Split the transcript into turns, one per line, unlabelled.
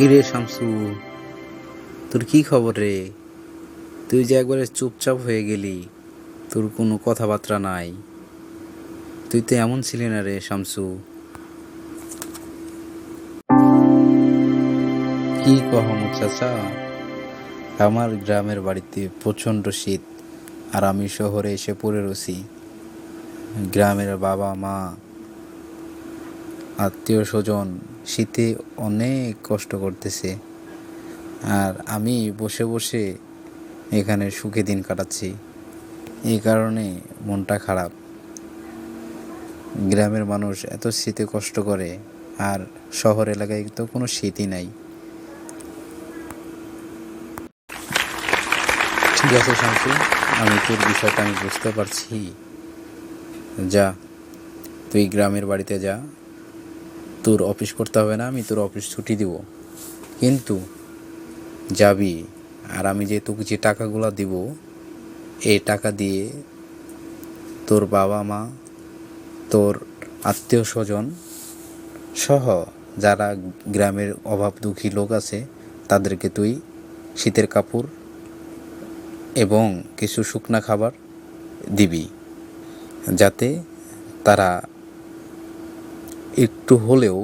ইরে শামসু, তোর কি খবর রে? তুই যে একবারে চুপচাপ হয়ে গেলি, তোর কোনো কথাবার্তা নাই। তুই তো এমন ছিলি না রে শামসু। কি কহমু চাচা, আমার গ্রামের বাড়িতে প্রচণ্ড শীত, আর আমি শহরে এসে পড়ে রয়েছি। গ্রামের বাবা মা, আত্মীয় স্বজন শীতে অনেক কষ্ট করতেছে, আর আমি বসে বসে এখানে সুখে দিন কাটাচ্ছি। এই কারণে মনটা খারাপ। গ্রামের মানুষ এত শীতে কষ্ট করে, আর শহর এলাকায় তো কোনো শীতই নাই। ঠিক আছে শামসু, আমি তোর বিষয়টা আমি বুঝতে পারছি। যা, তুই গ্রামের বাড়িতে যা, তোর অফিস করতে হবে না, আমি তোর অফিস ছুটি দিব। কিন্তু যাবি, আর আমি যে তোকে যে টাকাগুলো দিব, এই টাকা দিয়ে তোর বাবা মা, তোর আত্মীয় স্বজন সহ যারা গ্রামের অভাব দুঃখী লোক আছে, তাদেরকে তুই শীতের কাপড় এবং কিছু শুকনা খাবার দিবি, যাতে তারা একটু হলেও